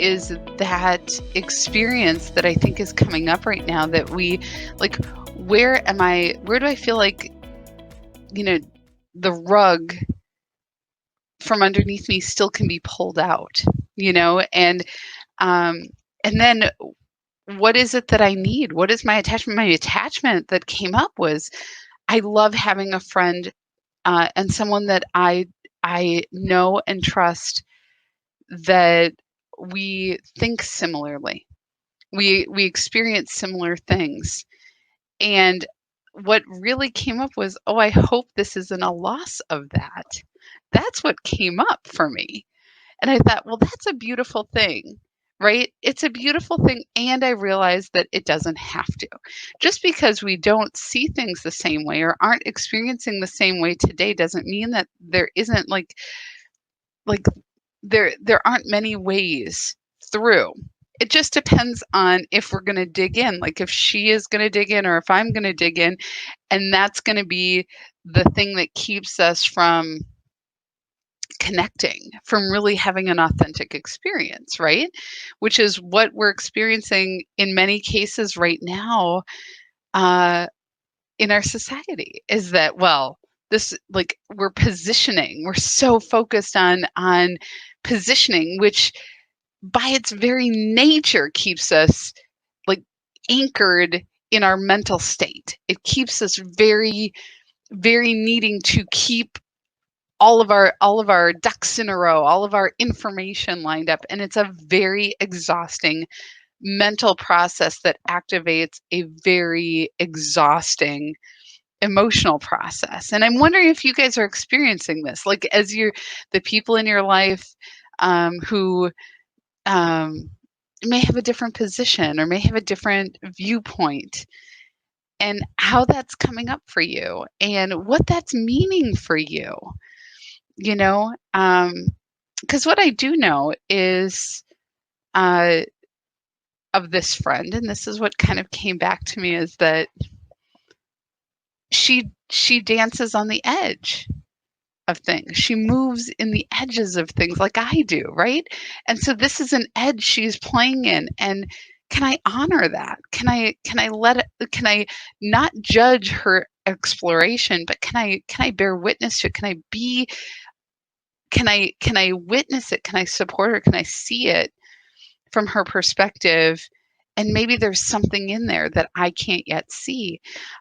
is that experience that I think is coming up right now, that we like, where do I feel like, the rug from underneath me still can be pulled out, um, and then what is it that I need? What is my attachment? My attachment that came up was, I love having a friend, and someone that I know and trust, that we think similarly. We experience similar things. And what really came up was, oh, I hope this isn't a loss of that. That's what came up for me. And I thought, well, that's a beautiful thing, right? It's a beautiful thing. And I realized that it doesn't have to. Just because we don't see things the same way or aren't experiencing the same way today doesn't mean that there isn't like there aren't many ways through. It just depends on if we're going to dig in, like if she is going to dig in or if I'm going to dig in. And that's going to be the thing that keeps us from connecting, from really having an authentic experience, right? Which is what we're experiencing in many cases right now, in our society, is that, well, this, like, we're positioning, we're so focused on positioning, which by its very nature keeps us like anchored in our mental state. It keeps us very, very needing to keep all of our ducks in a row, all of our information lined up. And it's a very exhausting mental process that activates a very exhausting emotional process. And I'm wondering if you guys are experiencing this, like, as the people in your life, who may have a different position or may have a different viewpoint, and how that's coming up for you and what that's meaning for you, you know? Because what I do know is, uh, of this friend, and this is what kind of came back to me, is that she dances on the edge of things. She moves in the edges of things like I do, right? And so this is an edge she's playing in, and can I honor that? Can I let it, can I not judge her exploration, but can I bear witness to it? Can I witness it? Can I support her? Can I see it from her perspective? And maybe there's something in there that I can't yet see.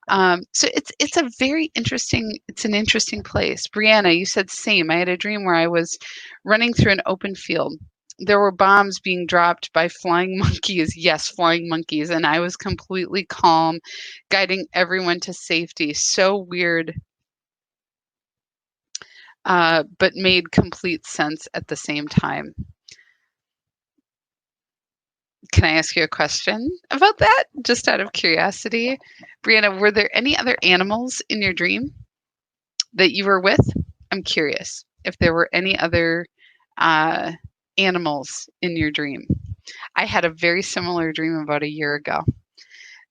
So it's a very interesting, it's an interesting place. Brianna, you said same. I had a dream where I was running through an open field. There were bombs being dropped by flying monkeys. Yes, flying monkeys. And I was completely calm, guiding everyone to safety. So weird, but made complete sense at the same time. Can I ask you a question about that, just out of curiosity? Brianna, were there any other animals in your dream that you were with? I'm curious if there were any other animals in your dream. I had a very similar dream about a year ago.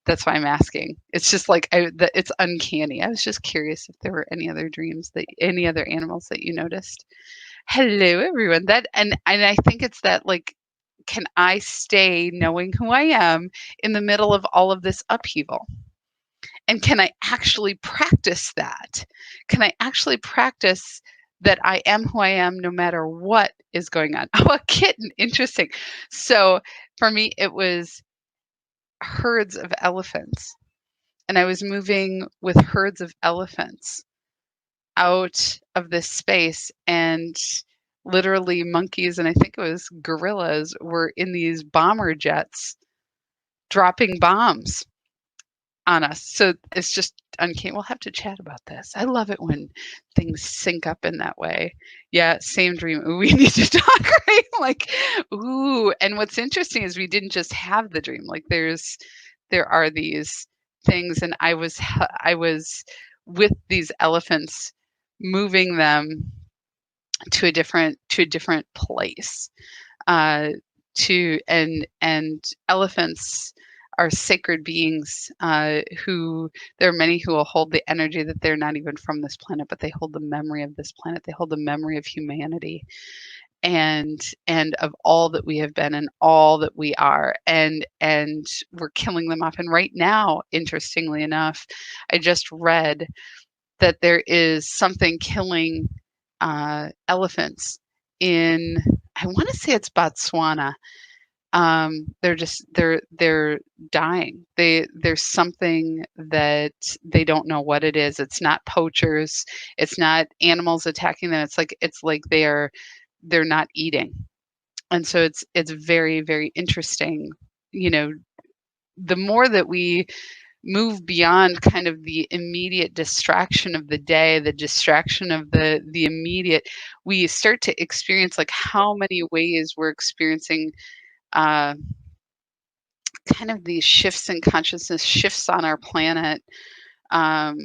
That's why I'm asking. It's just like, it's uncanny. I was just curious if there were any other any other animals that you noticed. Hello, everyone. And I think it's that, like, can I stay knowing who I am in the middle of all of this upheaval? And can I actually practice that? Can I actually practice that I am who I am no matter what is going on? Oh, a kitten. Interesting. So for me, it was herds of elephants. And I was moving with herds of elephants out of this space, and literally monkeys, and I think it was gorillas, were in these bomber jets dropping bombs on us. So it's just uncanny. We'll have to chat about this. I love it when things sync up in that way. Yeah, same dream. Ooh, we need to talk, right? Like, ooh. And what's interesting is we didn't just have the dream. Like, there are these things, and I was with these elephants, moving them to a different place. And elephants are sacred beings, who, there are many who will hold the energy that they're not even from this planet, but they hold the memory of this planet. They hold the memory of humanity. and of all that we have been and all that we are, and we're killing them off. And right now, interestingly enough, I just read that there is something killing elephants in, I want to say it's Botswana. They're dying. There's something that they don't know what it is. It's not poachers. It's not animals attacking them. It's like they're not eating. And so it's very, very interesting. You know, the more that we move beyond kind of the immediate distraction of the day, the distraction of the immediate, we start to experience like how many ways we're experiencing uh, kind of these shifts in consciousness, shifts on our planet. Um,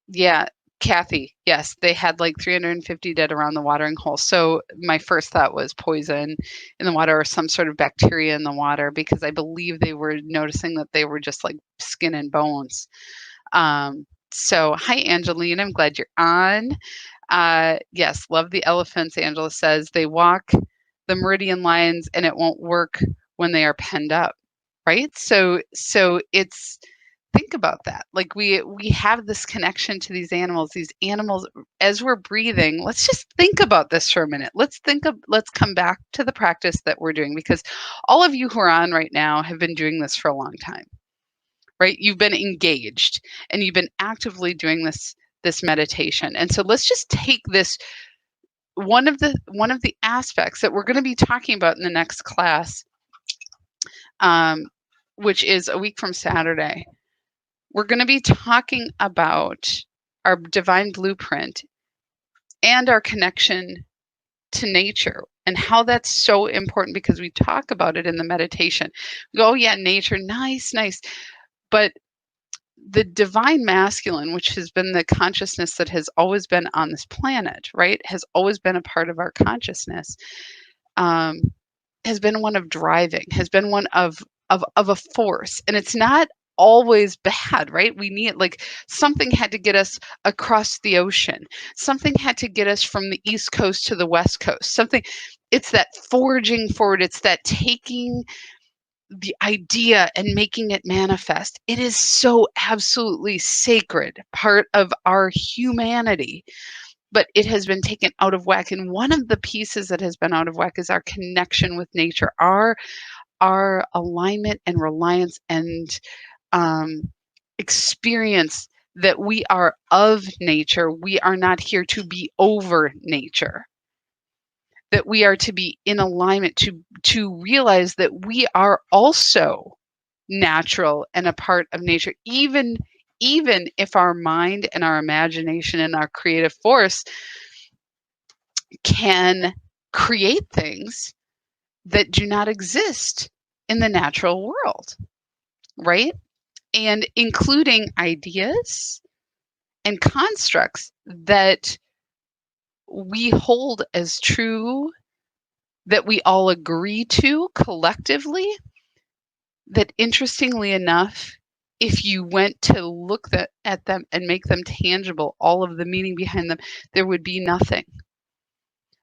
yeah, Kathy, yes, they had like 350 dead around the watering hole. So my first thought was poison in the water or some sort of bacteria in the water, because I believe they were noticing that they were just like skin and bones. So hi, Angeline, I'm glad you're on. Yes, love the elephants. Angela says they walk the meridian lines and it won't work when they are penned up, right? So it's, think about that. Like we have this connection to these animals. These animals, as we're breathing, let's just think about this for a minute. Let's come back to the practice that we're doing, because all of you who are on right now have been doing this for a long time, right? You've been engaged and you've been actively doing this meditation. And so let's just take this, one of the aspects that we're going to be talking about in the next class, which is a week from Saturday. We're going to be talking about our divine blueprint and our connection to nature, and how that's so important, because we talk about it in the meditation. We go, oh yeah, nature, nice. But the divine masculine, which has been the consciousness that has always been on this planet, right, has always been a part of our consciousness, has been one of driving, has been one of a force. And it's not always bad, right? We need, like, something had to get us across the ocean. Something had to get us from the East Coast to the West Coast. Something, it's that forging forward. It's that taking the idea and making it manifest. It is so absolutely sacred part of our humanity, but it has been taken out of whack. And one of the pieces that has been out of whack is our connection with nature, our alignment and reliance and experience that we are of nature. We are not here to be over nature, that we are to be in alignment, to realize that we are also natural and a part of nature, even if our mind and our imagination and our creative force can create things that do not exist in the natural world, right? And including ideas and constructs that we hold as true, that we all agree to collectively, that interestingly enough, if you went to look at them and make them tangible, all of the meaning behind them, there would be nothing.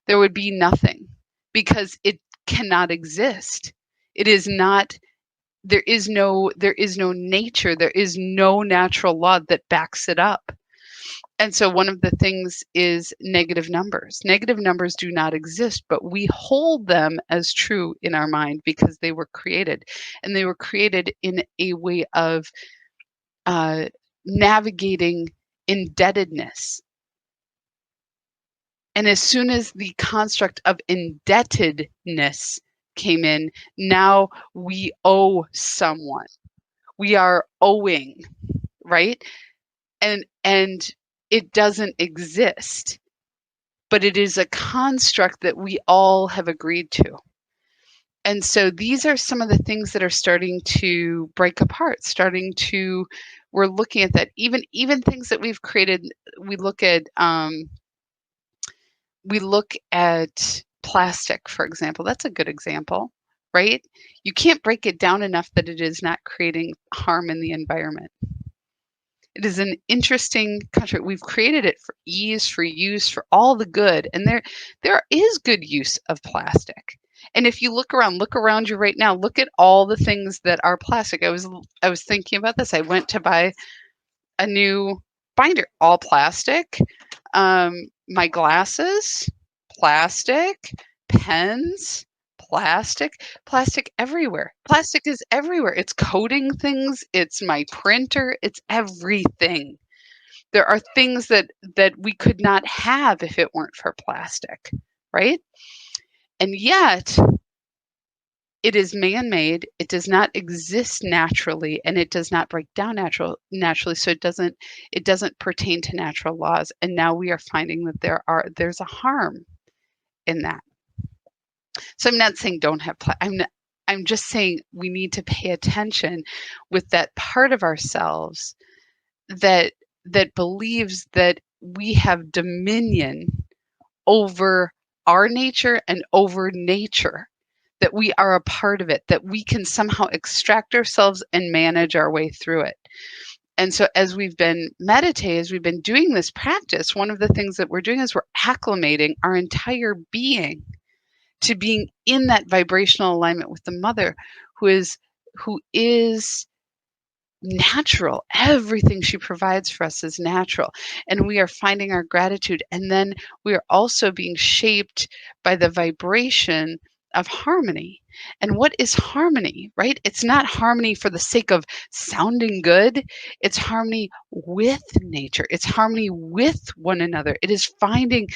There would be nothing, because it cannot exist. It is not, there is no nature, there is no natural law that backs it up. And so one of the things is negative numbers. Negative numbers do not exist, but we hold them as true in our mind because they were created. And they were created in a way of navigating indebtedness. And as soon as the construct of indebtedness came in, now we owe someone. We are owing, right? And it doesn't exist, but it is a construct that we all have agreed to. And so these are some of the things that are starting to break apart, we're looking at that. Even things that we've created, we look at plastic, for example. That's a good example, right? You can't break it down enough that it is not creating harm in the environment. It is an interesting construct. We've created it for ease, for use, for all the good, and there is good use of plastic. And if you look around you right now, look at all the things that are plastic. I was thinking about this. I went to buy a new binder, all plastic. My glasses, plastic, pens, plastic everywhere. Plastic is everywhere. It's coating things, it's my printer, it's everything. There are things that we could not have if it weren't for plastic, right? And yet it is man-made, it does not exist naturally, and it does not break down naturally, so it doesn't pertain to natural laws. And now we are finding that there's a harm in that. So I'm not saying don't have I'm just saying we need to pay attention with that part of ourselves that believes that we have dominion over our nature and over nature, that we are a part of it, that we can somehow extract ourselves and manage our way through it. And so as we've been meditating, as we've been doing this practice, one of the things that we're doing is we're acclimating our entire being to being in that vibrational alignment with the mother who is natural. Everything she provides for us is natural. And we are finding our gratitude. And then we are also being shaped by the vibration of harmony. And what is harmony, right? It's not harmony for the sake of sounding good. It's harmony with nature. It's harmony with one another. It is finding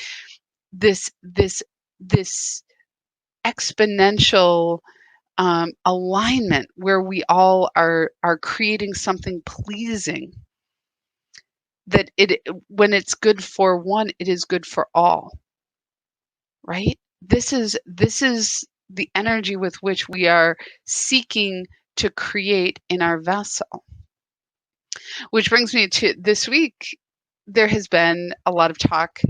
this exponential alignment where we all are creating something pleasing, that when it's good for one, it is good for all, right? This is the energy with which we are seeking to create in our vessel. Which brings me to this week. There has been a lot of talk.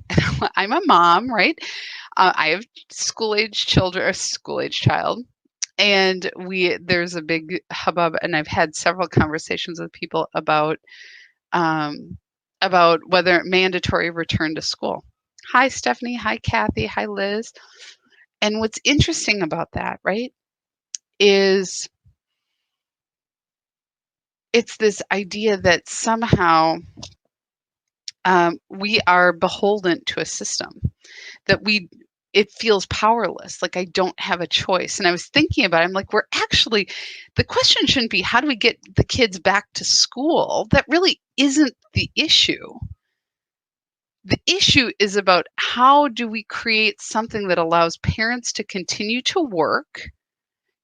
I'm a mom, right? I have a school-age child, and there's a big hubbub, and I've had several conversations with people about whether mandatory return to school. Hi, Stephanie. Hi, Kathy. Hi, Liz. And what's interesting about that, right, is it's this idea that somehow we are beholden to a system, that it feels powerless, like I don't have a choice. And I was thinking about it, I'm like, the question shouldn't be how do we get the kids back to school? That really isn't the issue. The issue is about how do we create something that allows parents to continue to work,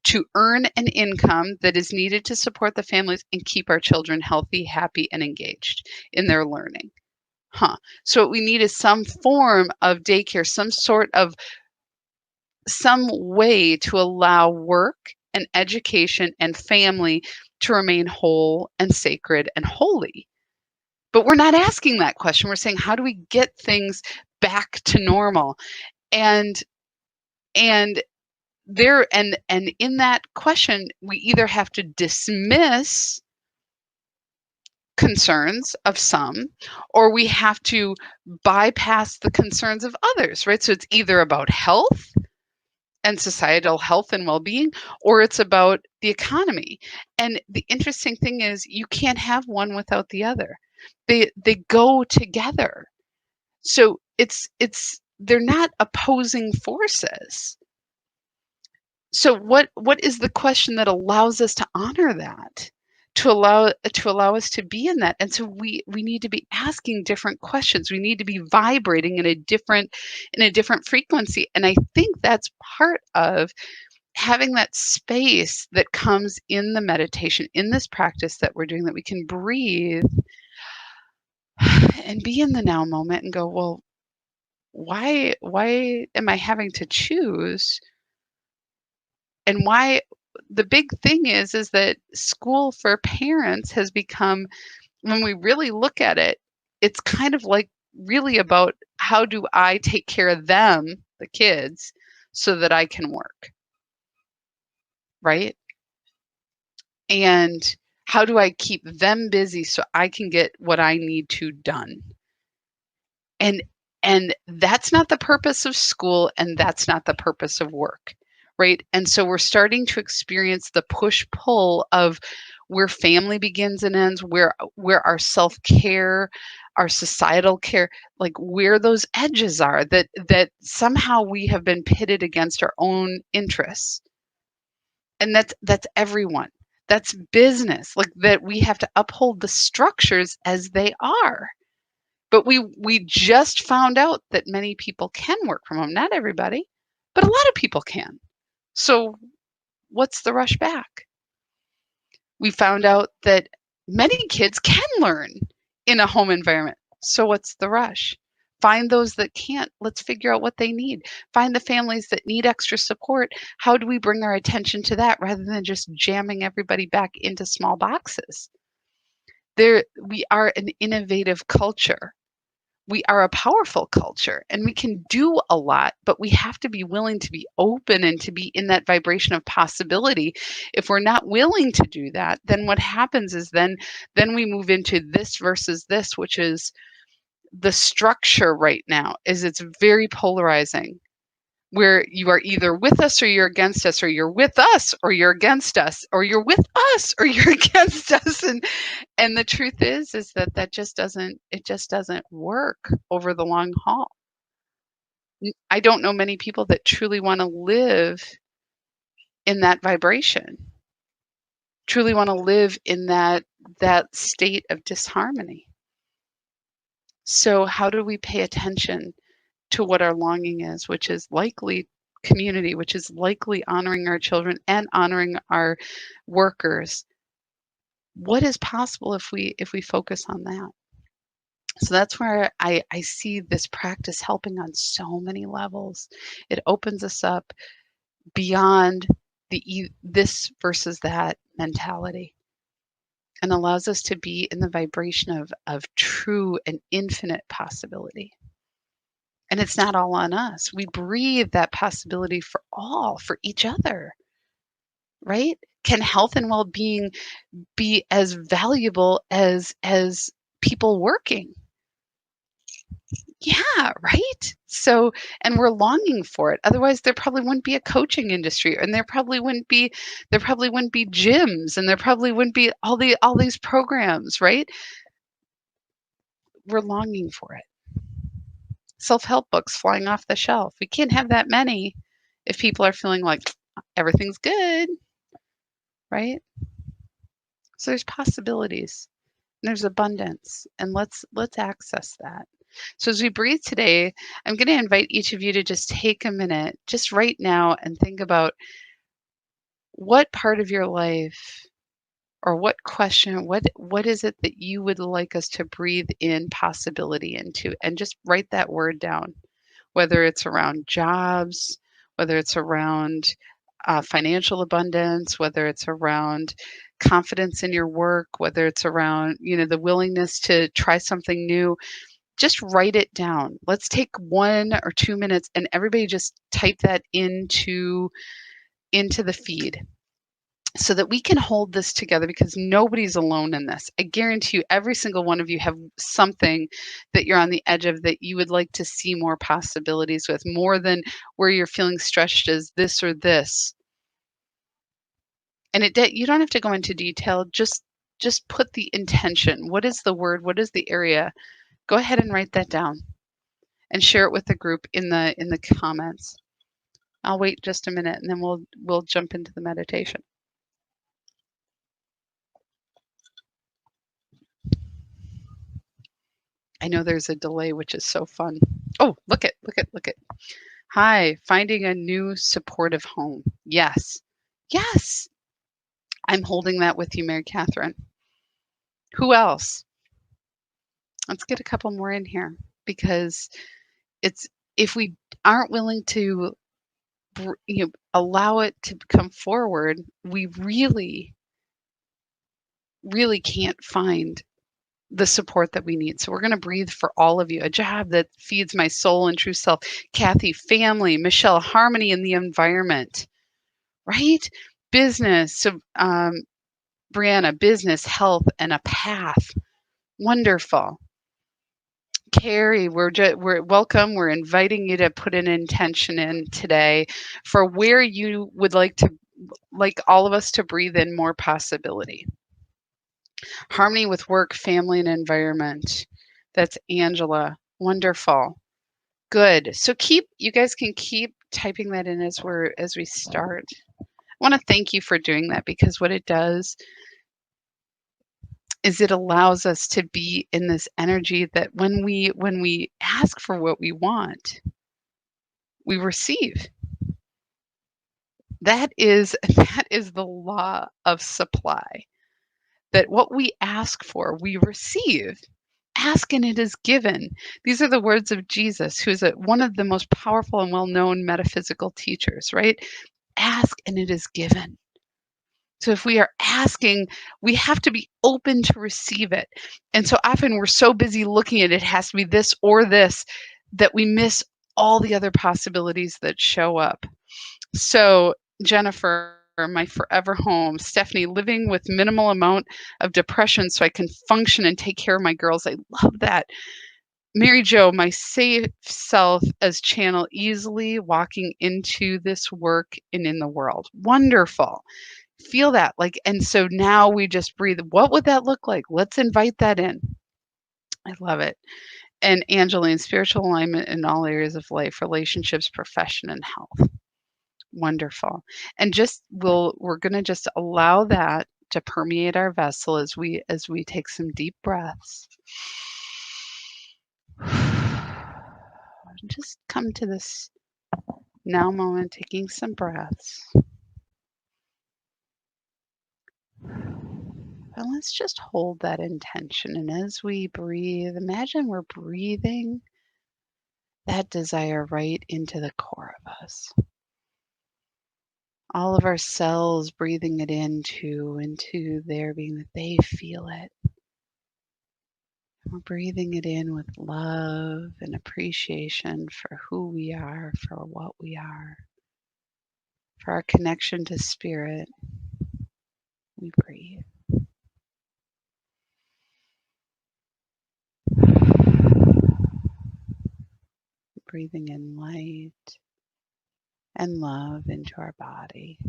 to earn an income that is needed to support the families and keep our children healthy, happy, and engaged in their learning. So what we need is some form of daycare, some way to allow work and education and family to remain whole and sacred and holy. But we're not asking that question. We're saying, how do we get things back to normal? And there and in that question, we either have to dismiss concerns of some, or we have to bypass the concerns of others, right? So it's either about health and societal health and well-being, or it's about the economy. And the interesting thing is you can't have one without the other. They go together. So they're not opposing forces. So what is the question that allows us to honor that? To allow us to be in that. And so we need to be asking different questions. We need to be vibrating in a different frequency. And I think that's part of having that space that comes in the meditation, in this practice that we're doing, that we can breathe and be in the now moment and go, well, why am I having to choose? And why the big thing is that school for parents has become, when we really look at it, it's kind of like really about how do I take care of them, the kids, so that I can work, right? And How do I keep them busy so I can get what I need to done? And that's not the purpose of school, and that's not the purpose of work, right? And so we're starting to experience the push-pull of where family begins and ends, where our self-care, our societal care, like where those edges are, that somehow we have been pitted against our own interests. And that's everyone. That's business, like that we have to uphold the structures as they are. But we just found out that many people can work from home. Not everybody, but a lot of people can. So what's the rush back? We found out that many kids can learn in a home environment. So what's the rush? Find those that can't. Let's figure out what they need. Find the families that need extra support. How do we bring our attention to that rather than just jamming everybody back into small boxes? We are an innovative culture. We are a powerful culture and we can do a lot, but we have to be willing to be open and to be in that vibration of possibility. If we're not willing to do that, then what happens is then we move into this versus this, which is the structure right now is it's very polarizing, where you are either with us or you're against us, or you're with us or you're against us, or you're with us or you're against us. And the truth is that just doesn't work over the long haul. I don't know many people that truly want to live in that vibration, truly want to live in that state of disharmony. So how do we pay attention to what our longing is, which is likely community, which is likely honoring our children and honoring our workers? What is possible if we focus on that? So that's where I see this practice helping on so many levels. It opens us up beyond this versus that mentality and allows us to be in the vibration of true and infinite possibility. And it's not all on us. We breathe that possibility for each other, right? Can health and well-being be as valuable as people working? Yeah, right? So, and we're longing for it. Otherwise, there probably wouldn't be a coaching industry, and there probably wouldn't be gyms, and there probably wouldn't be all these programs, right? We're longing for it. Self-help books flying off the shelf. We can't have that many if people are feeling like everything's good, right? So there's possibilities. And there's abundance, and let's access that. So as we breathe today, I'm going to invite each of you to just take a minute, just right now, and think about what part of your life or what question, what is it that you would like us to breathe in possibility into, and just write that word down, whether it's around jobs, whether it's around financial abundance, whether it's around confidence in your work, whether it's around, the willingness to try something new. Just write it down. Let's take 1 or 2 minutes and everybody just type that into the feed so that we can hold this together, because nobody's alone in this. I guarantee you every single one of you have something that you're on the edge of that you would like to see more possibilities with, more than where you're feeling stretched as this or this. And you don't have to go into detail, just put the intention. What is the word? What is the area? Go ahead and write that down and share it with the group in the comments. I'll wait just a minute and then we'll jump into the meditation. I know there's a delay, which is so fun. Oh, look it. Hi, finding a new supportive home. Yes. Yes. I'm holding that with you, Mary Catherine. Who else? Let's get a couple more in here, because if we aren't willing to allow it to come forward, we really, really can't find the support that we need. So we're going to breathe for all of you. A job that feeds my soul and true self. Kathy, family. Michelle, harmony in the environment, right? Business. So Brianna, business, health, and a path. Wonderful. Carrie, we're welcome. We're inviting you to put an intention in today for where you would like all of us to breathe in more possibility. Harmony with work, family, and environment. That's Angela. Wonderful. Good. So you guys can keep typing that in as we start. I want to thank you for doing that, because what it does is it allows us to be in this energy that when we ask for what we want, we receive. That is the law of supply. That what we ask for, we receive. Ask and it is given. These are the words of Jesus, who is one of the most powerful and well-known metaphysical teachers, right? Ask and it is given. So if we are asking, we have to be open to receive it. And so often we're so busy looking at it has to be this or this, that we miss all the other possibilities that show up. So Jennifer, my forever home. Stephanie, living with minimal amount of depression so I can function and take care of my girls. I love that. Mary Jo, my safe self as channel, easily walking into this work and in the world. Wonderful. Feel that. And so now we just breathe. What would that look like? Let's invite that in. I love it. And Angeline, spiritual alignment in all areas of life, relationships, profession, and health. Wonderful. And we're going to just allow that to permeate our vessel as we take some deep breaths. Just come to this now moment, taking some breaths. And let's just hold that intention. And as we breathe, imagine we're breathing that desire right into the core of us. All of our cells breathing it into their being, that they feel it. We're breathing it in with love and appreciation for who we are, for what we are, for our connection to spirit. We breathe. Breathing in light and love into our body.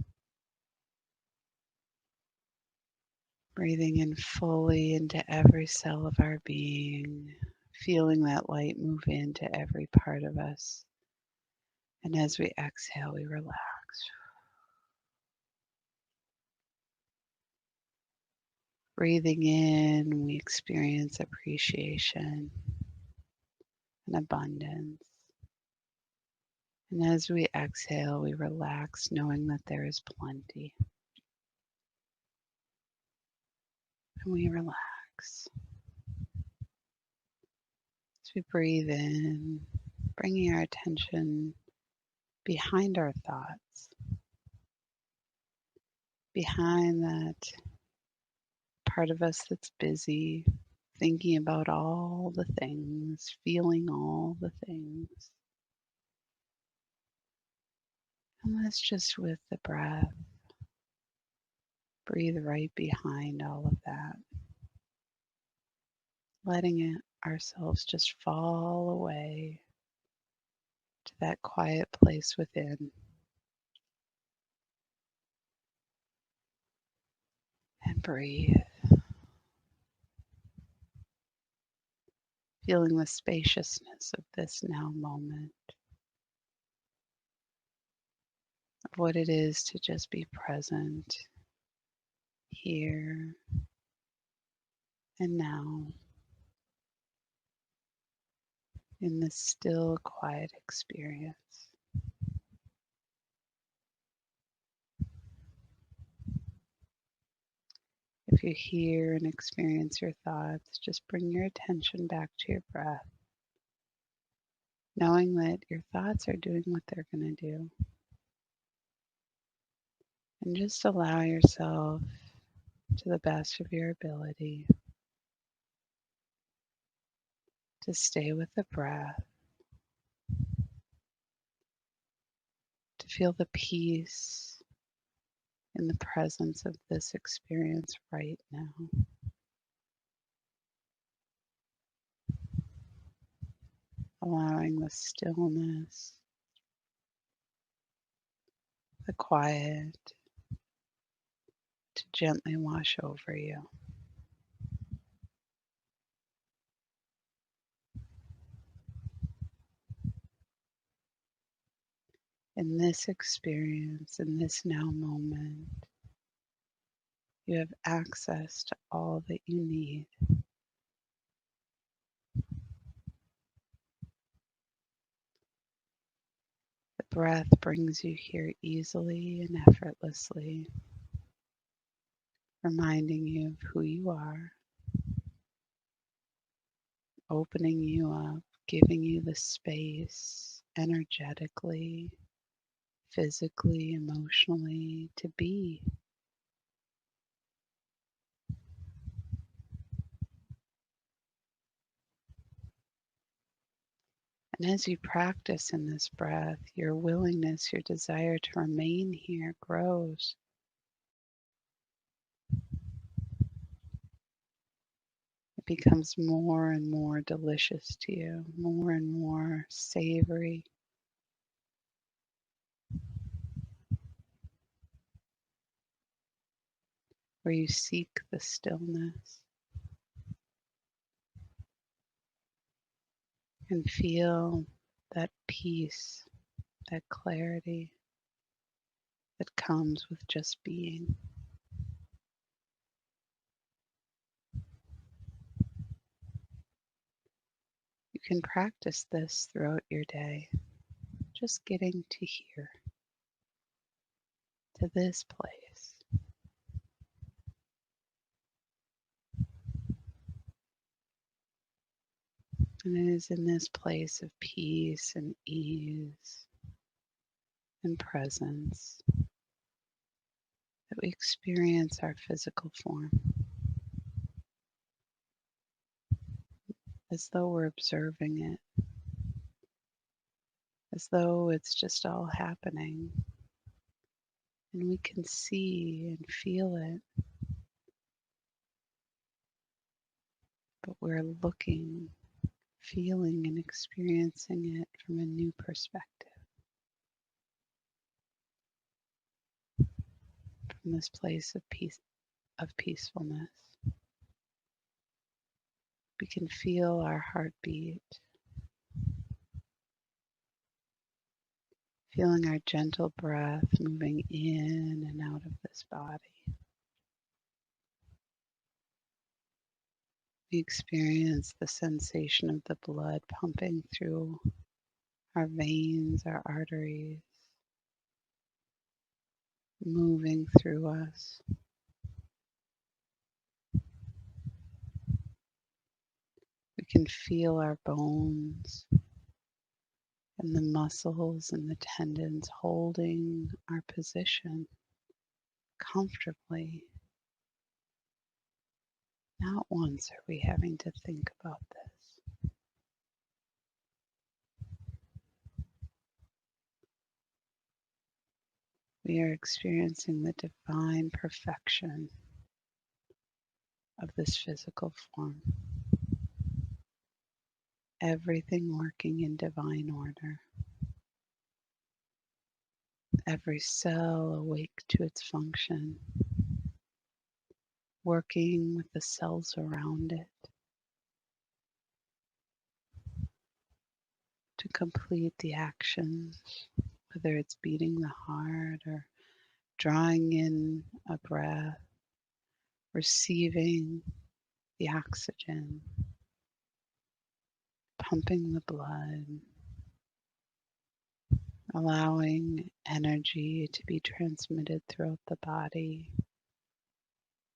Breathing in fully into every cell of our being, feeling that light move into every part of us. And as we exhale, we relax. Breathing in, we experience appreciation and abundance. And as we exhale, we relax, knowing that there is plenty. And we relax. As we breathe in, bringing our attention behind our thoughts, behind that part of us that's busy, thinking about all the things, feeling all the things. And let's just, with the breath, breathe right behind all of that, letting it ourselves just fall away to that quiet place within. And breathe, feeling the spaciousness of this now moment, of what it is to just be present here and now in this still, quiet experience. If you hear and experience your thoughts, just bring your attention back to your breath, knowing that your thoughts are doing what they're going to do. And just allow yourself, to the best of your ability, to stay with the breath, to feel the peace in the presence of this experience right now. Allowing the stillness, the quiet to gently wash over you. In this experience, in this now moment, you have access to all that you need. The breath brings you here easily and effortlessly, reminding you of who you are, opening you up, giving you the space energetically, physically, emotionally to be. And as you practice in this breath, your willingness, your desire to remain here grows. It becomes more and more delicious to you, more and more savory. Where you seek the stillness and feel that peace, that clarity that comes with just being. You can practice this throughout your day, just getting to here, to this place. And it is in this place of peace and ease and presence that we experience our physical form, as though we're observing it, as though it's just all happening. And we can see and feel it, but we're looking, feeling, and experiencing it from a new perspective, from this place of peace, of peacefulness. We can feel our heartbeat, feeling our gentle breath moving in and out of this body. We experience the sensation of the blood pumping through our veins, our arteries, moving through us. We can feel our bones and the muscles and the tendons holding our position comfortably. Not once are we having to think about this. We are experiencing the divine perfection of this physical form. Everything working in divine order. Every cell awake to its function, working with the cells around it to complete the actions, whether it's beating the heart or drawing in a breath, receiving the oxygen, pumping the blood, allowing energy to be transmitted throughout the body.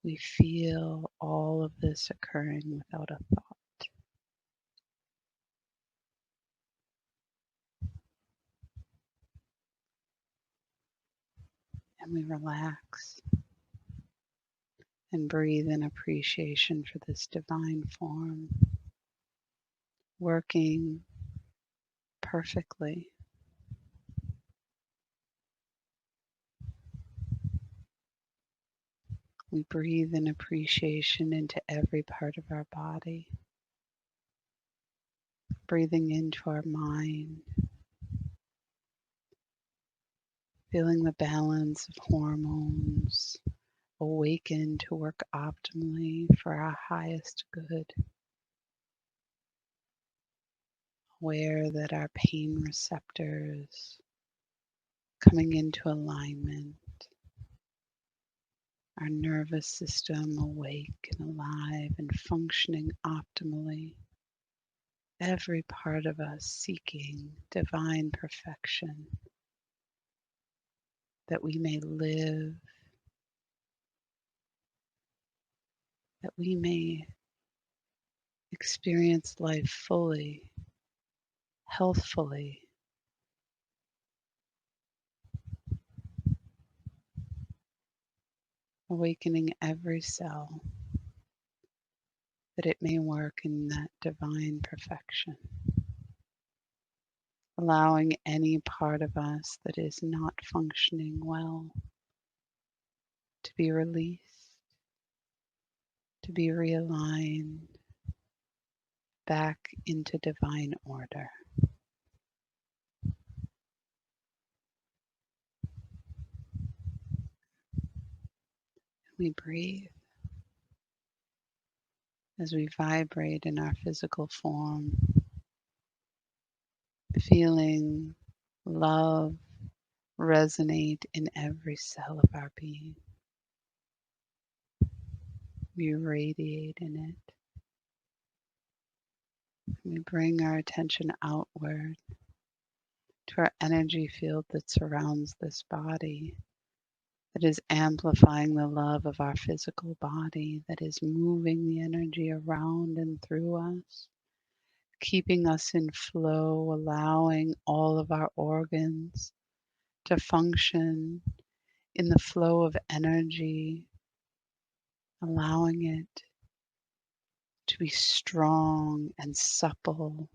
We feel all of this occurring without a thought. And we relax and breathe in appreciation for this divine form, working perfectly. We breathe in appreciation into every part of our body, breathing into our mind, feeling the balance of hormones awaken to work optimally for our highest good. Aware that our pain receptors coming into alignment, our nervous system awake and alive and functioning optimally, every part of us seeking divine perfection, that we may live, that we may experience life fully, healthfully, awakening every cell, that it may work in that divine perfection, allowing any part of us that is not functioning well to be released, to be realigned back into divine order. We breathe as we vibrate in our physical form, feeling love resonate in every cell of our being. We radiate in it. We bring our attention outward to our energy field that surrounds this body, that is amplifying the love of our physical body, that is moving the energy around and through us, keeping us in flow, allowing all of our organs to function in the flow of energy, allowing it to be strong and supple,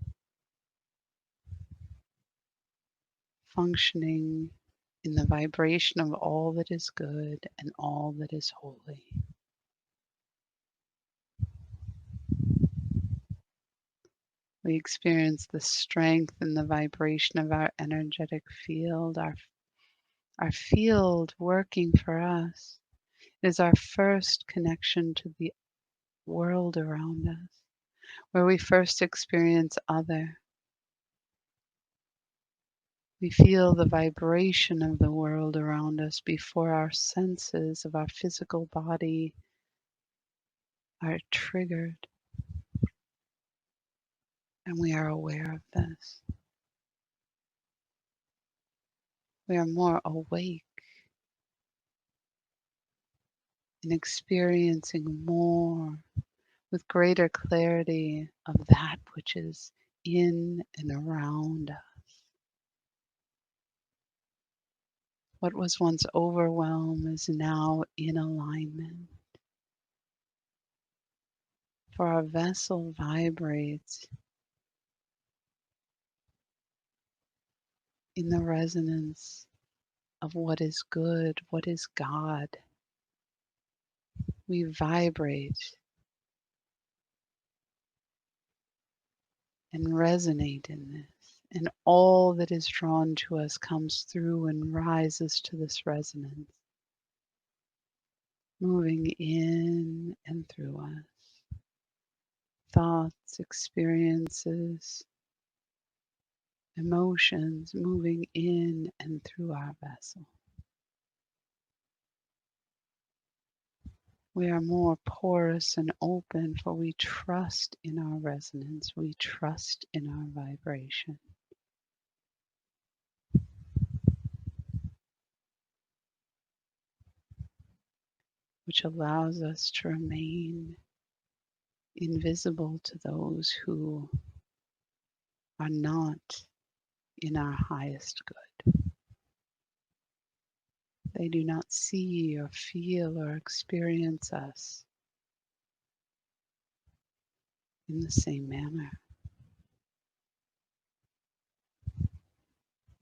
functioning in the vibration of all that is good and all that is holy. We experience the strength and the vibration of our energetic field, our field working for us. It is our first connection to the world around us, where we first experience other. We feel the vibration of the world around us before our senses of our physical body are triggered, and we are aware of this. We are more awake and experiencing more with greater clarity of that which is in and around us. What was once overwhelm is now in alignment. For our vessel vibrates in the resonance of what is good, what is God. We vibrate and resonate in this, and all that is drawn to us comes through and rises to this resonance, moving in and through us. Thoughts, experiences, emotions moving in and through our vessel. We are more porous and open, for we trust in our resonance. We trust in our vibration, which allows us to remain invisible to those who are not in our highest good. They do not see or feel or experience us in the same manner.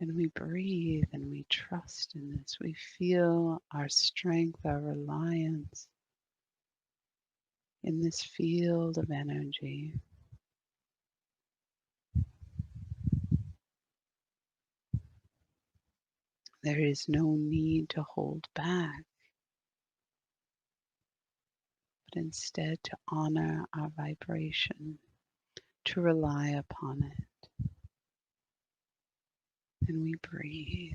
And we breathe and we trust in this. We feel our strength, our reliance in this field of energy. There is no need to hold back, but instead to honor our vibration, to rely upon it. And we breathe,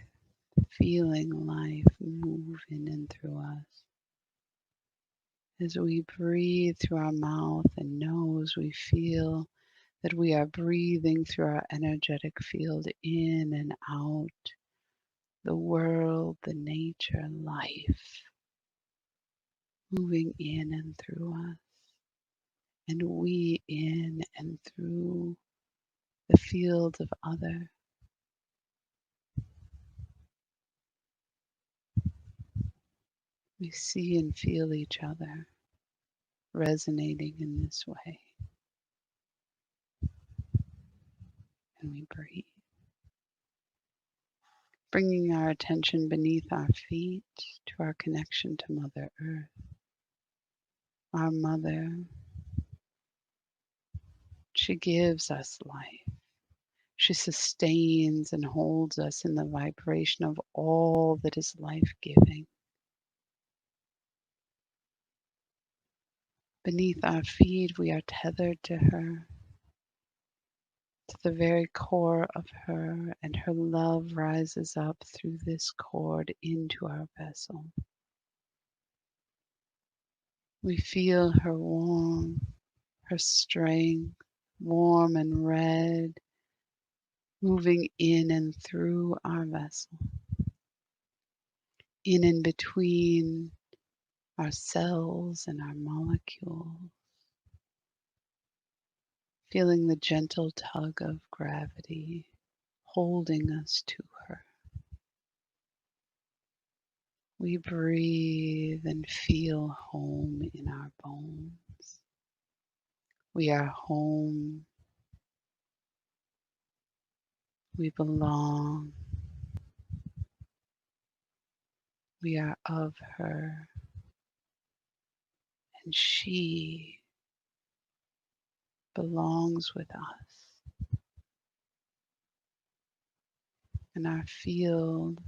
feeling life move in and through us. As we breathe through our mouth and nose, we feel that we are breathing through our energetic field in and out, the world, the nature, life, moving in and through us, and we in and through the field of other. We see and feel each other resonating in this way, and we breathe. Bringing our attention beneath our feet to our connection to Mother Earth. Our Mother, she gives us life. She sustains and holds us in the vibration of all that is life-giving. Beneath our feet, we are tethered to her, to the very core of her, and her love rises up through this cord into our vessel. We feel her warmth, her strength, warm and red, moving in and through our vessel, in and between our cells and our molecules, feeling the gentle tug of gravity holding us to her. We breathe and feel home in our bones. We are home. We belong. We are of her, and she belongs with us. In our field,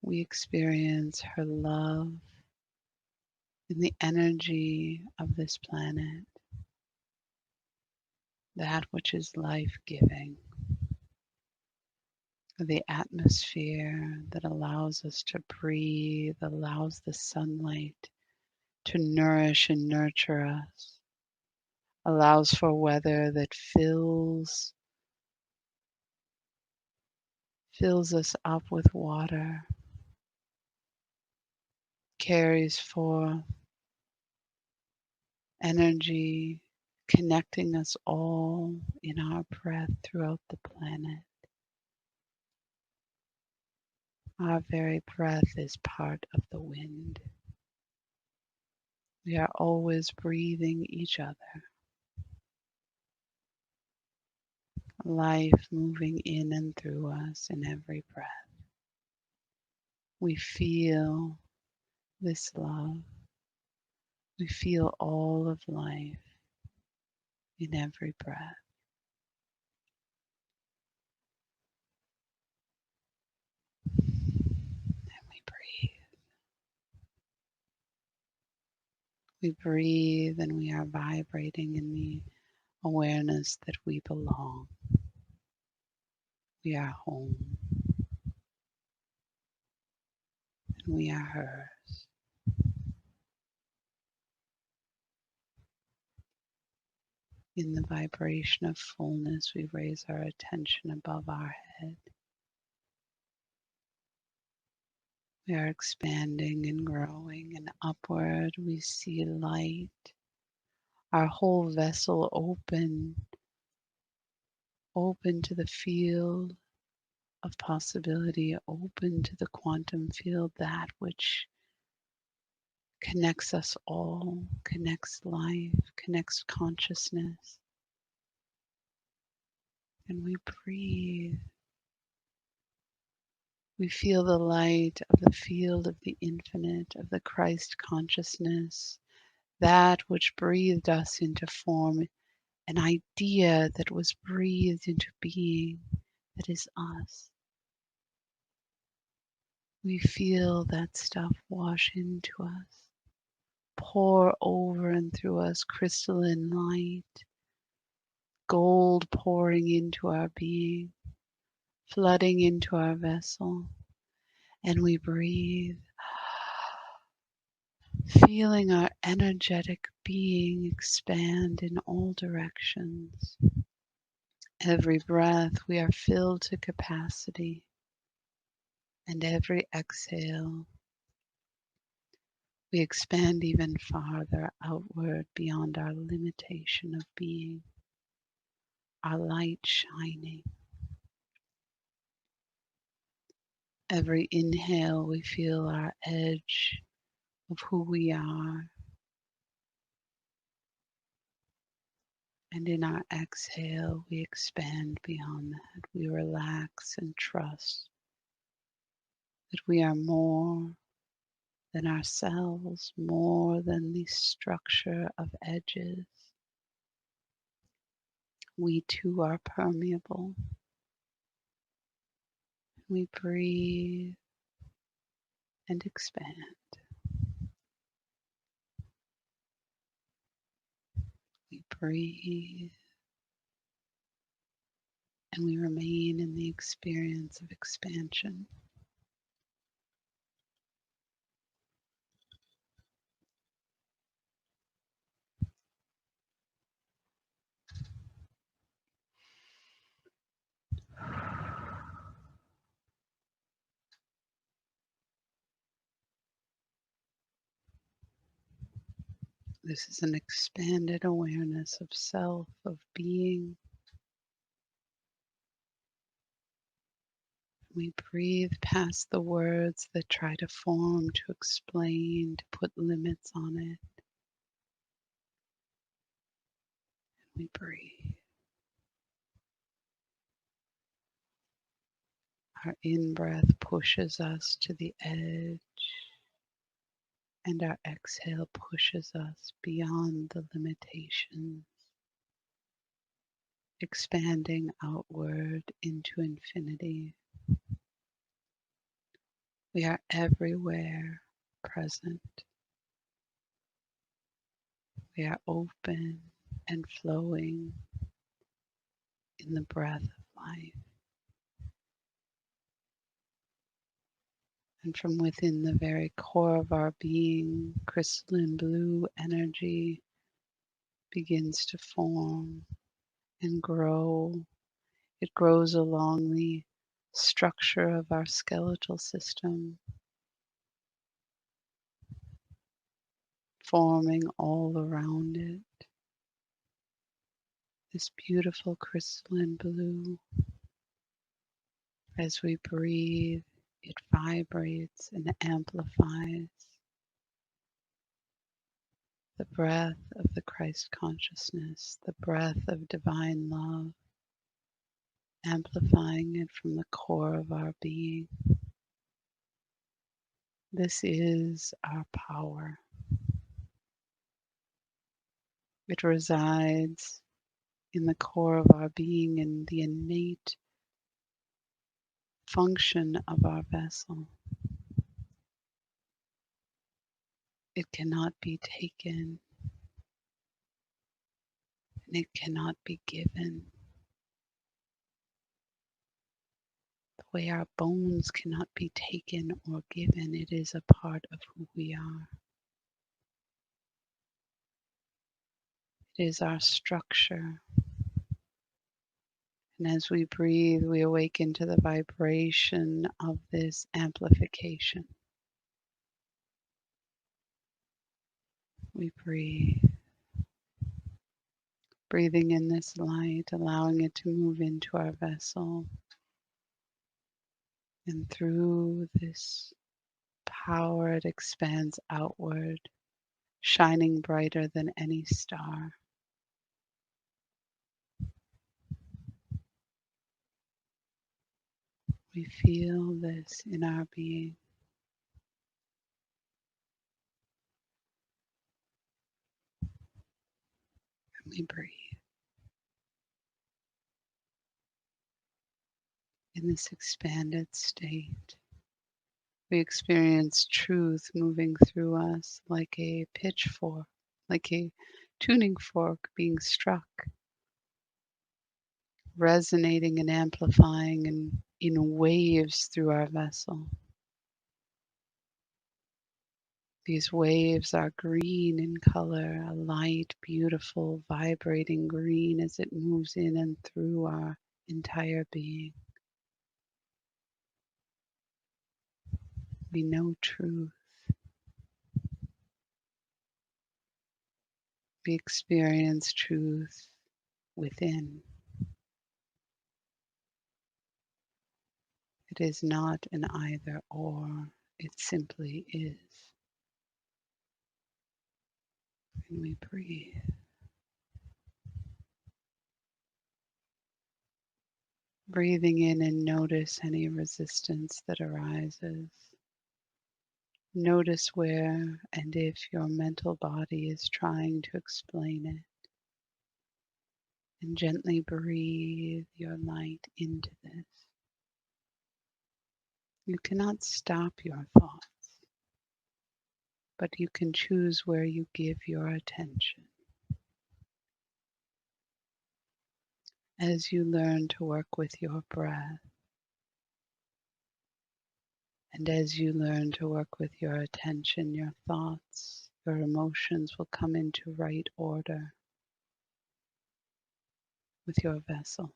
we experience her love in the energy of this planet, that which is life-giving, the atmosphere that allows us to breathe, allows the sunlight to nourish and nurture us, allows for weather that fills us up with water, carries forth energy, connecting us all in our breath throughout the planet. Our very breath is part of the wind. We are always breathing each other. Life moving in and through us in every breath. We feel this love. We feel all of life in every breath. And we breathe. We breathe and we are vibrating in the awareness that we belong. We are home. And we are hers. In the vibration of fullness, we raise our attention above our head. We are expanding and growing, and upward we see light. Our whole vessel open to the field of possibility, open to the quantum field, that which connects us all, connects life, connects consciousness. And we breathe. We feel the light of the field of the infinite, of the Christ consciousness that which breathed us into form, an idea that was breathed into being, that is us. We feel that stuff wash into us, pour over and through us, crystalline light, gold pouring into our being, flooding into our vessel, and we breathe, feeling our energetic being expand in all directions. Every breath we are filled to capacity, and every exhale we expand even farther outward beyond our limitation of being, our light shining. Every inhale we feel our edge of who we are, and in our exhale we expand beyond that. We relax and trust that we are more than ourselves, more than the structure of edges. We too are permeable. We breathe and expand. We breathe and we remain in the experience of expansion. This is an expanded awareness of self, of being. We breathe past the words that try to form, to explain, to put limits on it. We breathe. Our in-breath pushes us to the edge, and our exhale pushes us beyond the limitations, expanding outward into infinity. We are everywhere present. We are open and flowing in the breath of life. And from within the very core of our being, crystalline blue energy begins to form and grow. It grows along the structure of our skeletal system, forming all around it. This beautiful crystalline blue. As we breathe, it vibrates and amplifies the breath of the Christ consciousness, the breath of divine love, amplifying it from the core of our being. This is our power. It resides in the core of our being, in the innate function of our vessel. It cannot be taken, and it cannot be given. The way our bones cannot be taken or given, it is a part of who we are. It is our structure. And as we breathe, we awaken to the vibration of this amplification. We breathe, breathing in this light, allowing it to move into our vessel. And through this power, it expands outward, shining brighter than any star. We feel this in our being. We breathe. In this expanded state, we experience truth moving through us like a pitchfork, like a tuning fork being struck, resonating and amplifying in waves through our vessel. These waves are green in color, a light, beautiful, vibrating green as it moves in and through our entire being. We know truth. We experience truth within. It is not an either or, it simply is. And we breathe. Breathing in and notice any resistance that arises. Notice where and if your mental body is trying to explain it. And gently breathe your light into this. You cannot stop your thoughts, but you can choose where you give your attention. As you learn to work with your breath, and as you learn to work with your attention, your thoughts, your emotions will come into right order with your vessel.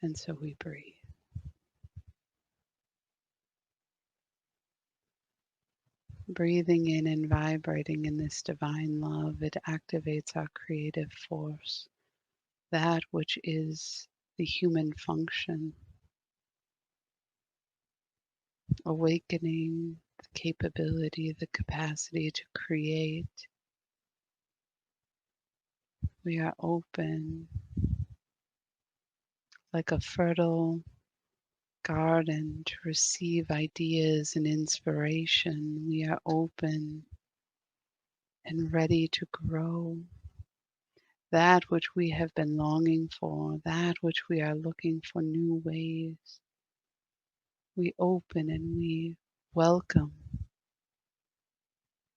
And so we breathe. Breathing in and vibrating in this divine love, it activates our creative force, that which is the human function, awakening the capability, the capacity to create. We are open like a fertile garden to receive ideas and inspiration. We are open and ready to grow that which we have been longing for, that which we are looking for new ways. We open and we welcome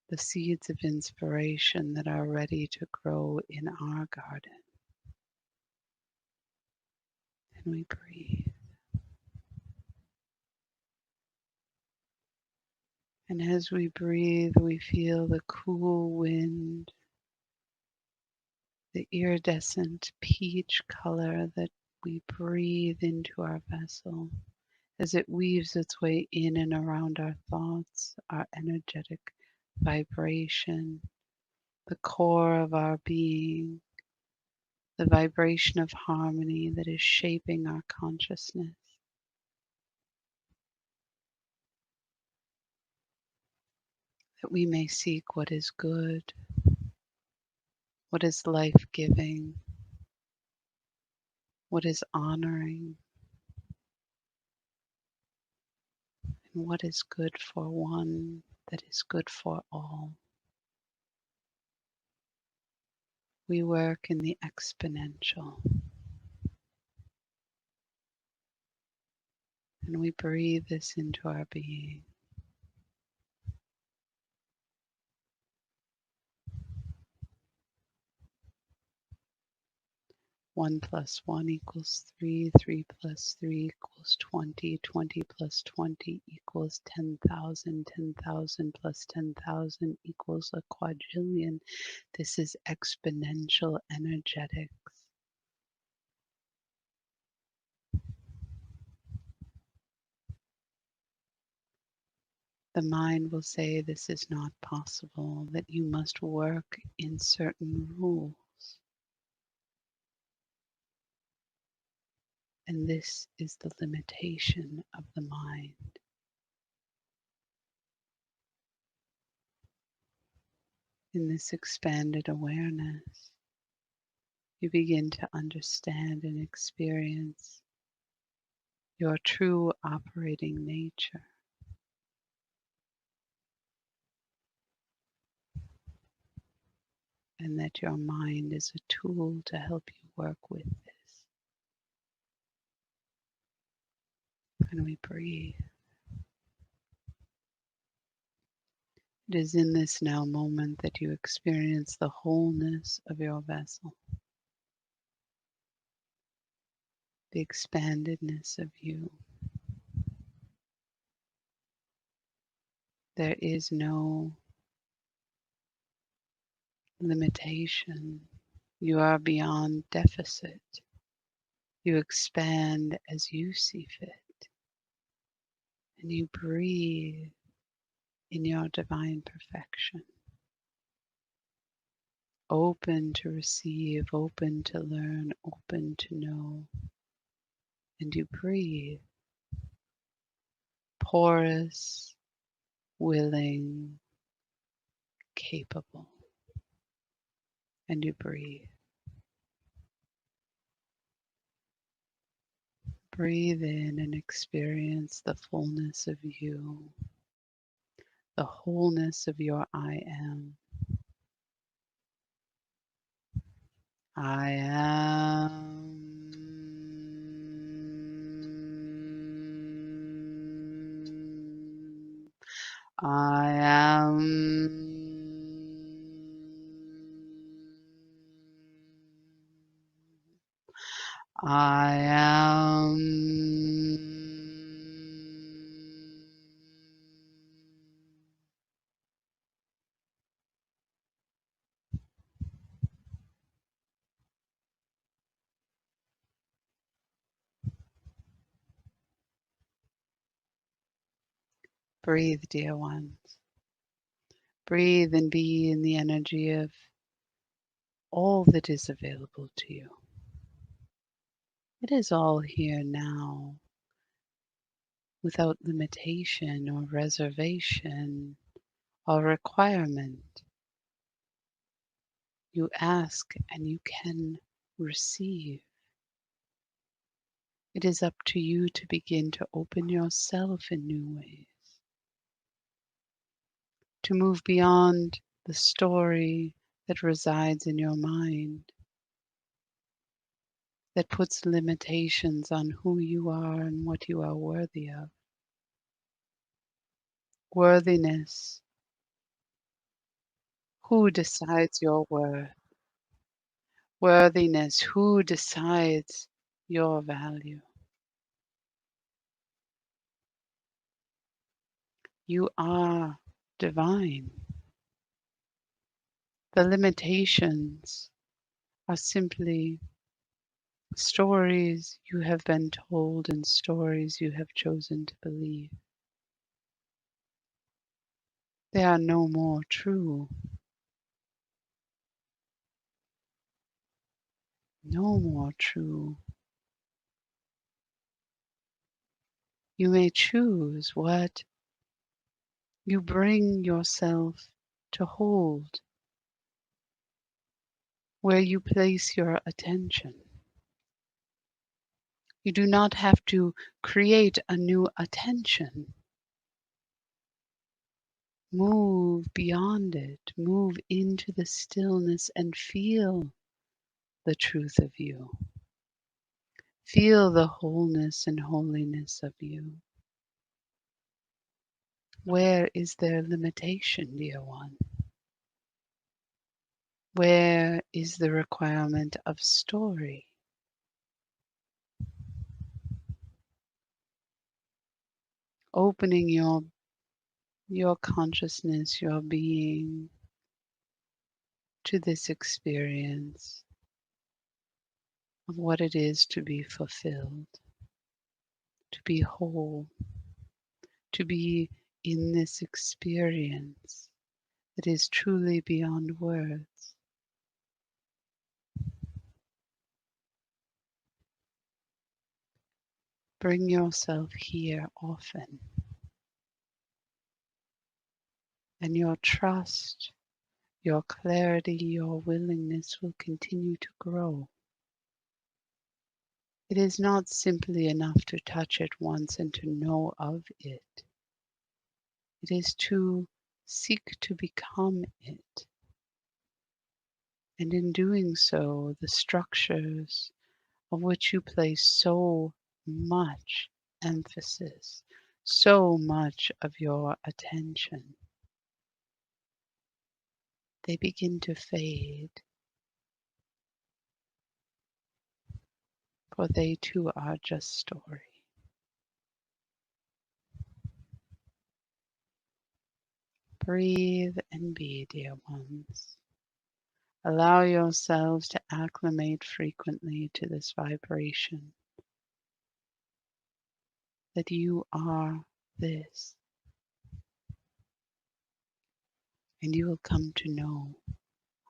the seeds of inspiration that are ready to grow in our garden. And we breathe. And as we breathe, we feel the cool wind, the iridescent peach color that we breathe into our vessel as it weaves its way in and around our thoughts, our energetic vibration, the core of our being, the vibration of harmony that is shaping our consciousness. That we may seek what is good, what is life-giving, what is honoring, and what is good for one, that is good for all. We work in the exponential, and we breathe this into our being. 1 plus 1 equals 3, 3 plus 3 equals 20, 20 plus 20 equals 10,000, 10,000 plus 10,000 equals a quadrillion. This is exponential energetics. The mind will say this is not possible, that you must work in certain rules. And this is the limitation of the mind. In this expanded awareness, you begin to understand and experience your true operating nature. and that your mind is a tool to help you work with this. And we breathe. It is in this now moment that you experience the wholeness of your vessel, the expandedness of you. There is no limitation. You are beyond deficit. You expand as you see fit, and you breathe in your divine perfection. Open to receive, open to learn, open to know. And you breathe, porous, willing, capable. And you breathe. Breathe in and experience the fullness of you, the wholeness of your I am. I am. I am. I am. Breathe, dear ones. Breathe and be in the energy of all that is available to you. It is all here now, without limitation or reservation or requirement. You ask and you can receive. It is up to you to begin to open yourself in new ways, to move beyond the story that resides in your mind, that puts limitations on who you are and what you are worthy of. Worthiness. Who decides your worth? Worthiness. Who decides your value? You are divine. The limitations are simply stories you have been told and stories you have chosen to believe. They are no more true. No more true. You may choose what you bring yourself to hold, where you place your attention. You do not have to create a new attention. Move beyond it. Move into the stillness and feel the truth of you. Feel the wholeness and holiness of you. Where is there limitation, dear one? Where is the requirement of story? Opening your consciousness, your being to this experience of what it is to be fulfilled, to be whole, to be in this experience that is truly beyond words. Bring yourself here often, and your trust, your clarity, your willingness will continue to grow. It is not simply enough to touch it once and to know of it. It is to seek to become it. And in doing so, the structures of which you place so much emphasis, so much of your attention, they begin to fade, for they too are just story. Breathe and be, dear ones. Allow yourselves to acclimate frequently to this vibration, that you are this, and you will come to know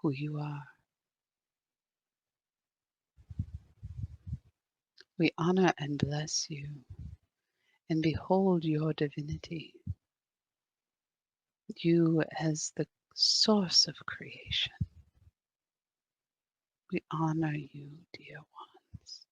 who you are. We honor and bless you, and behold your divinity, you as the source of creation. We honor you, dear ones.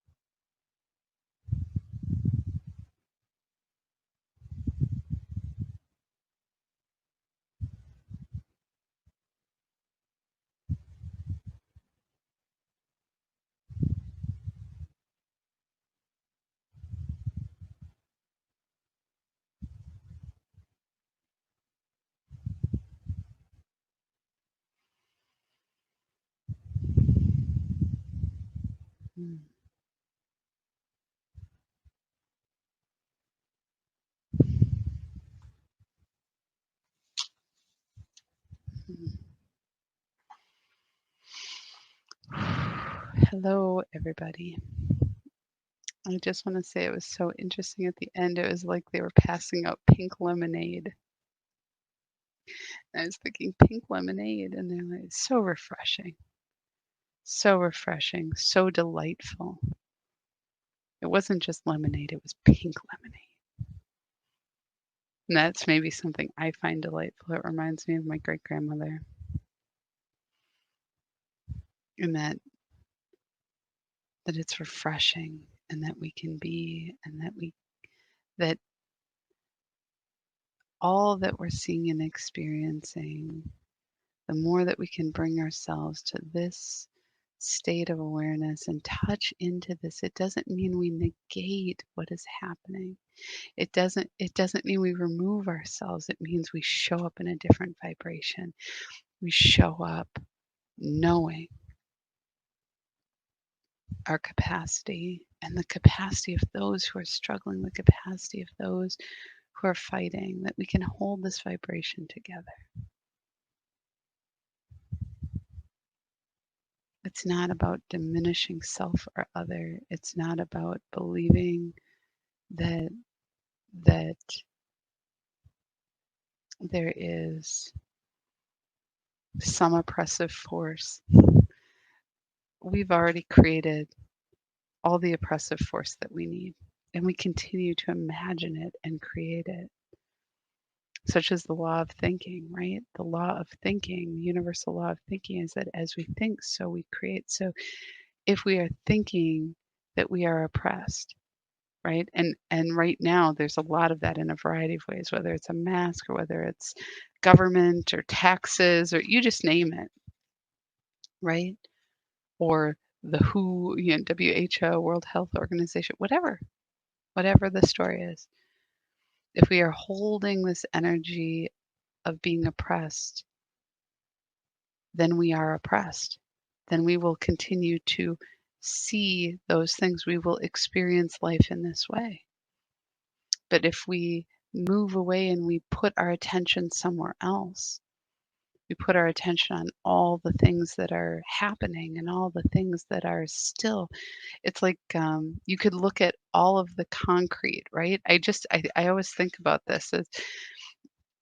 Mm. Hello, everybody. I just want to say it was so interesting at the end. It was like they were passing out pink lemonade. I was thinking pink lemonade, and they're like, so refreshing, so delightful. It wasn't just lemonade, it was pink lemonade. And that's maybe something I find delightful. It reminds me of my great grandmother. And that it's refreshing, and that we can be, and that all that we're seeing and experiencing, the more that we can bring ourselves to this state of awareness and touch into this, it doesn't mean we negate what is happening. It doesn't mean we remove ourselves. It means we show up in a different vibration. We show up knowing our capacity and the capacity of those who are struggling, the capacity of those who are fighting, that we can hold this vibration together. It's not about diminishing self or other. It's not about believing that that there is some oppressive force. We've already created all the oppressive force that we need, and we continue to imagine it and create it, such as the law of thinking, right? The law of thinking, the universal law of thinking is that as we think, so we create. So if we are thinking that we are oppressed, right? And right now there's a lot of that in a variety of ways, whether it's a mask or whether it's government or taxes or you just name it, right? Or the WHO, WHO, World Health Organization, whatever the story is. If we are holding this energy of being oppressed, then we are oppressed. Then we will continue to see those things. We will experience life in this way. But if we move away and we put our attention somewhere else, we put our attention on all the things that are happening and all the things that are still, it's like you could look at all of the concrete, right? I always think about this as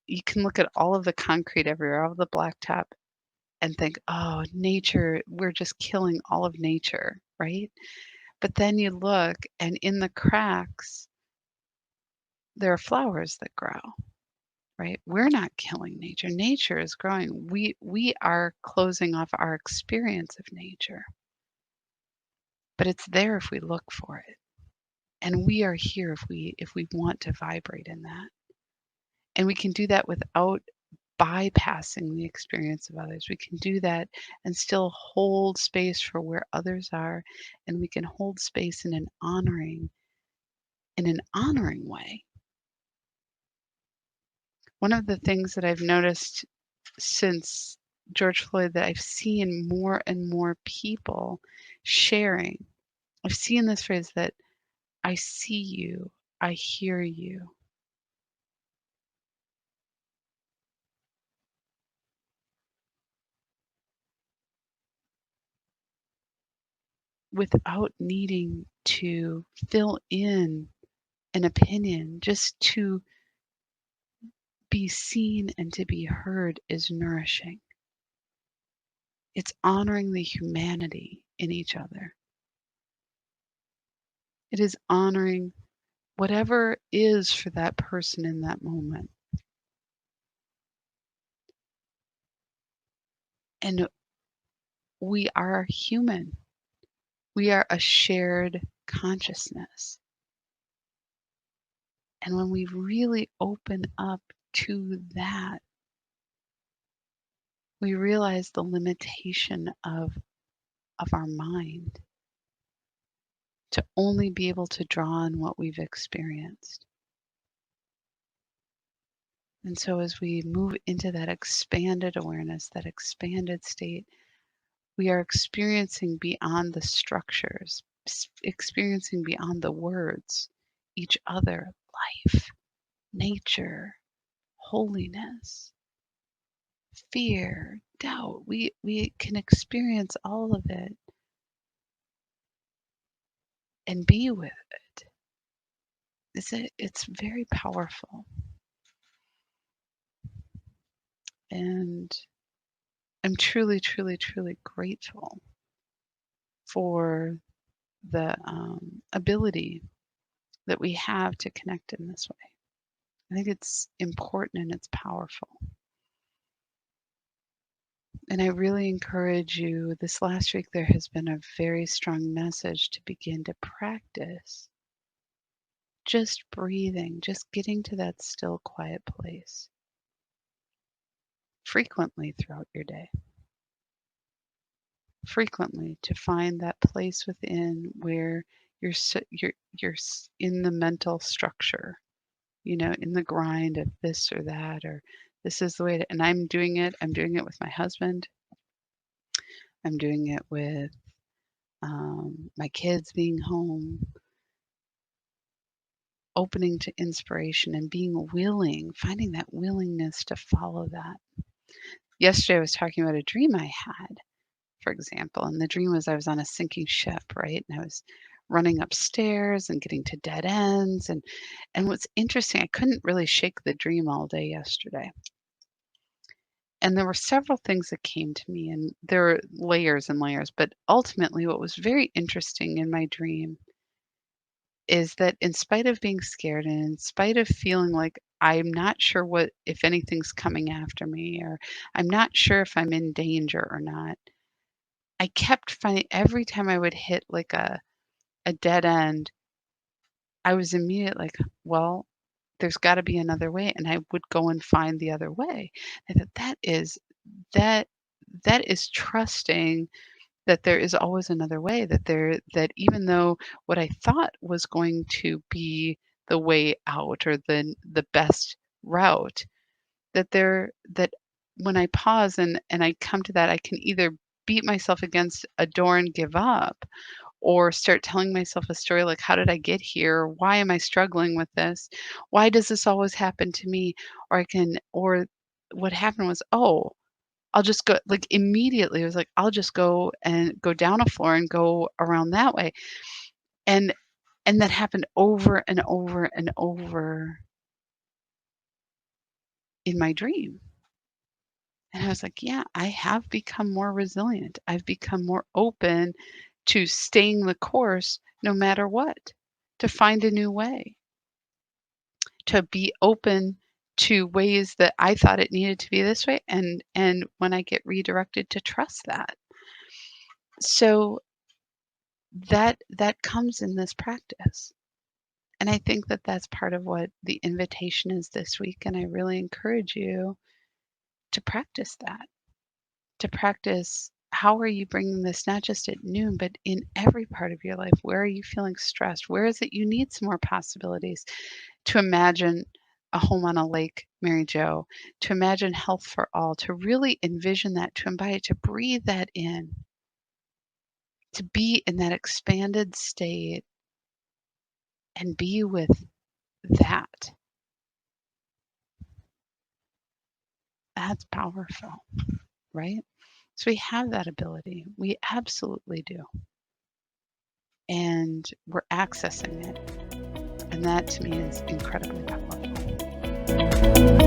you can look at all of the concrete everywhere, all of the blacktop, and think, oh, nature, we're just killing all of nature, right? But then you look, and in the cracks, there are flowers that grow, right? We're not killing nature. Nature is growing. We are closing off our experience of nature, but it's there if we look for it. And we are here if we want to vibrate in that. And we can do that without bypassing the experience of others. We can do that and still hold space for where others are, and we can hold space in an honoring way. One of the things that I've noticed since George Floyd that I've seen more and more people sharing, I've seen this phrase that I see you, I hear you. Without needing to fill in an opinion, just to be seen and to be heard is nourishing. It's honoring the humanity in each other. It is honoring whatever is for that person in that moment. And we are human. We are a shared consciousness. And when we really open up to that, we realize the limitation of our mind to only be able to draw on what we've experienced. And so as we move into that expanded awareness, that expanded state, we are experiencing beyond the structures, experiencing beyond the words, each other, life, nature, holiness, fear, doubt. We can experience all of it and be with it. It's very powerful. And I'm truly, truly, truly grateful for the ability that we have to connect in this way. I think it's important and it's powerful. And I really encourage you, this last week there has been a very strong message to begin to practice just breathing, just getting to that still, quiet place frequently throughout your day. Frequently to find that place within where you're in the mental structure, in the grind of this or that, or this is the way to, and I'm doing it with my husband. I'm doing it with my kids being home, opening to inspiration and being willing, finding that willingness to follow that. Yesterday I was talking about a dream I had, for example, and the dream was I was on a sinking ship, right? And I was running upstairs and getting to dead ends. And what's interesting, I couldn't really shake the dream all day yesterday. And there were several things that came to me, and there were layers and layers. But ultimately, what was very interesting in my dream is that in spite of being scared and in spite of feeling like I'm not sure what, if anything's coming after me, or I'm not sure if I'm in danger or not, I kept finding every time I would hit like a dead end, I was immediately like, well, there's got to be another way. And I would go and find the other way. I thought that that is trusting that there is always another way, that even though what I thought was going to be the way out or the best route, that when I pause and I come to that, I can either beat myself against a door and give up, or start telling myself a story like, how did I get here? Why am I struggling with this? Why does this always happen to me? Or what happened was, oh, I'll just go, like, immediately, it was like, I'll just go and go down a floor and go around that way. And that happened over and over and over in my dream. And I was like, yeah, I have become more resilient. I've become more open to staying the course no matter what, to find a new way, to be open to ways that I thought it needed to be this way. And when I get redirected, to trust that. So that comes in this practice. And I think that that's part of what the invitation is this week. And I really encourage you to practice that, to practice how are you bringing this not just at noon, but in every part of your life? Where are you feeling stressed? Where is it you need some more possibilities? To imagine a home on a lake, Mary Jo, to imagine health for all, to really envision that, to embody, to breathe that in, to be in that expanded state and be with that. That's powerful, right? So we have that ability. We absolutely do. And we're accessing it. And that to me is incredibly powerful.